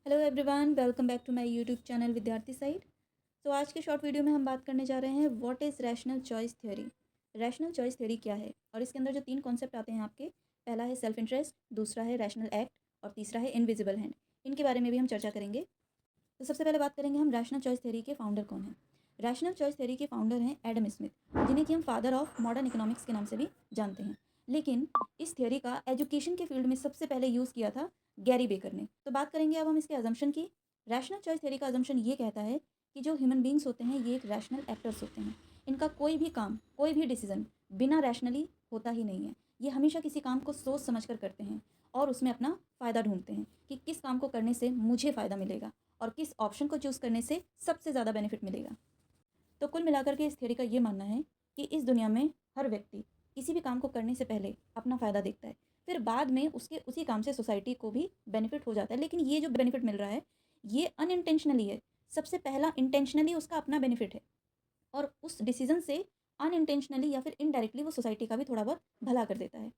Hello everyone, welcome back to my YouTube channel Vidyarthi side. तो आज के शॉर्ट वीडियो में हम बात करने जा रहे हैं what is rational choice theory. Rational choice theory क्या है और इसके अंदर जो तीन कॉन्सेप्ट आते हैं आपके, पहला है सेल्फ इंटरेस्ट, दूसरा है रैशनल एक्ट और तीसरा है इनविजिबल हैंड। इनके बारे में भी हम चर्चा करेंगे। तो सबसे पहले बात करेंगे हम रैशनल चॉइस थ्योरी के फाउंडर कौन हैं। रैशनल चॉइस थ्योरी के फाउंडर हैं एडम स्मिथ, जिन्हें कि हम फादर ऑफ मॉडर्न इकोनॉमिक्स के नाम से भी जानते हैं। लेकिन इस थ्योरी का एजुकेशन के फील्ड में सबसे पहले यूज़ किया था गैरी बेकर ने। तो बात करेंगे अब हम इसके अजम्पशन की। रैशनल चॉइस थ्योरी का अजम्पशन ये कहता है कि जो ह्यूमन बींग्स होते हैं ये एक रैशनल एक्टर्स होते हैं। इनका कोई भी काम, कोई भी डिसीजन बिना रैशनली होता ही नहीं है। ये हमेशा किसी काम को सोच समझ कर करते हैं और उसमें अपना फ़ायदा ढूंढते हैं कि किस काम को करने से मुझे फ़ायदा मिलेगा और किस ऑप्शन को चूज़ करने से सबसे ज़्यादा बेनिफिट मिलेगा। तो कुल मिलाकर के इस थ्योरी का ये मानना है कि इस दुनिया में हर व्यक्ति किसी भी काम को करने से पहले अपना फ़ायदा देखता है, फिर बाद में उसके उसी काम से सोसाइटी को भी बेनिफिट हो जाता है। लेकिन ये जो बेनिफिट मिल रहा है ये अनइंटेंशनली है। सबसे पहला इंटेंशनली उसका अपना बेनिफिट है और उस डिसीजन से अनइंटेंशनली या फिर इनडायरेक्टली वो सोसाइटी का भी थोड़ा बहुत भला कर देता है।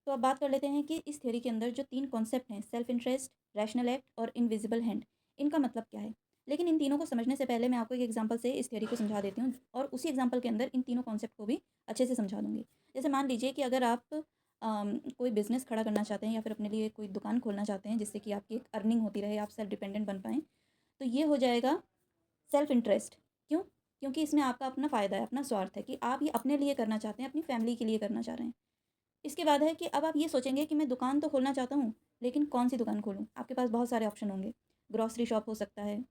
तो अब बात कर लेते हैं कि इस थ्योरी के अंदर जो तीन कॉन्सेप्ट हैं, सेल्फ इंटरेस्ट, रैशनल एक्ट और इनविजिबल हैंड, इनका मतलब क्या है। लेकिन इन तीनों को समझने से पहले मैं आपको एक एग्जांपल से इस थ्योरी को समझा देती हूँ और उसी एग्जांपल के अंदर इन तीनों कॉन्सेप्ट को भी अच्छे से समझा दूंगी। जैसे मान लीजिए कि अगर आप कोई बिजनेस खड़ा करना चाहते हैं या फिर अपने लिए कोई दुकान खोलना चाहते हैं जिससे कि आपकी एक अर्निंग होती रहे, आप सेल्फ डिपेंडेंट बन पाएँ, तो ये हो जाएगा सेल्फ इंटरेस्ट। क्यों? क्योंकि इसमें आपका अपना फ़ायदा है, अपना स्वार्थ है कि आप ये अपने लिए करना चाहते हैं, अपनी फैमिली के लिए करना चाह रहे हैं। इसके बाद है कि अब आप ये सोचेंगे कि मैं दुकान तो खोलना चाहता हूँ, लेकिन कौन-सी दुकान खोलूँ? आपके पास बहुत सारे ऑप्शन होंगे। ग्रोसरी शॉप हो सकता है,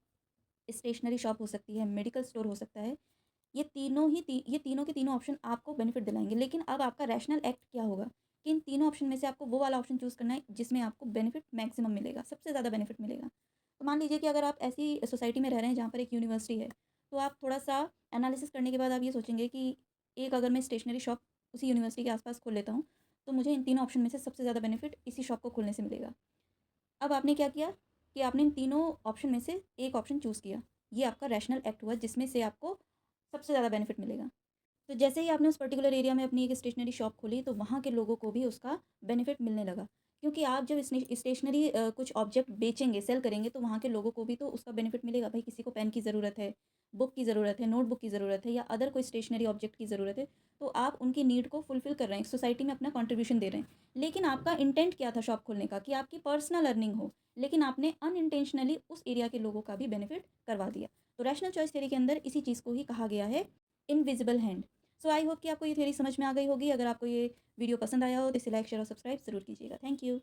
स्टेशनरी शॉप हो सकती है, मेडिकल स्टोर हो सकता है। ये तीनों के तीनों ऑप्शन आपको बेनिफिट दिलाएँगे। लेकिन अब आपका रैशनल एक्ट क्या होगा कि इन तीनों ऑप्शन में से आपको वो वाला ऑप्शन चूज़ करना है जिसमें आपको बेनिफिट मैक्सिमम मिलेगा, सबसे ज़्यादा बेनिफिट मिलेगा। तो मान लीजिए कि अगर आप ऐसी सोसाइटी में रह रहे हैं जहाँ पर एक यूनिवर्सिटी है, तो आप थोड़ा-सा एनालिसिस करने के बाद आप ये सोचेंगे कि एक अगर मैं स्टेशनरी शॉप उसी यूनिवर्सिटी के आस-पास खोल लेता हूँ, तो मुझे इन तीनों ऑप्शन में से सबसे ज़्यादा बेनिफिट इसी शॉप को खोलने से मिलेगा। अब आपने क्या किया कि आपने इन तीनों ऑप्शन में से एक ऑप्शन चूज़ किया। ये आपका रैशनल एक्ट हुआ जिसमें से आपको सबसे ज़्यादा बेनिफिट मिलेगा। तो जैसे ही आपने उस पर्टिकुलर एरिया में अपनी एक स्टेशनरी शॉप खोली तो वहाँ के लोगों को भी उसका बेनिफिट मिलने लगा। क्योंकि आप जब स्टेशनरी कुछ ऑब्जेक्ट बेचेंगे, सेल करेंगे तो वहाँ के लोगों को भी तो उसका बेनिफिट मिलेगा। भाई किसी को पेन की ज़रूरत है, बुक की ज़रूरत है, नोटबुक की ज़रूरत है या अदर कोई स्टेशनरी ऑब्जेक्ट की ज़रूरत है, तो आप उनकी नीड को फुलफ़िल कर रहे हैं, सोसाइटी में अपना कंट्रीब्यूशन दे रहे हैं। लेकिन आपका इंटेंट क्या था शॉप खोलने का कि आपकी पर्सनल अर्निंग हो, लेकिन आपने अनइंटेंशनली उस एरिया के लोगों का भी बेनिफिट करवा दिया। तो रैशनल चॉइस थ्योरी के अंदर इसी चीज़ को ही कहा गया है invisible hand. So I hope कि आपको ये थ्योरी समझ में आ गई होगी। अगर आपको ये वीडियो पसंद आया हो तो इसे लाइक, शेयर और सब्सक्राइब ज़रूर कीजिएगा। Thank you.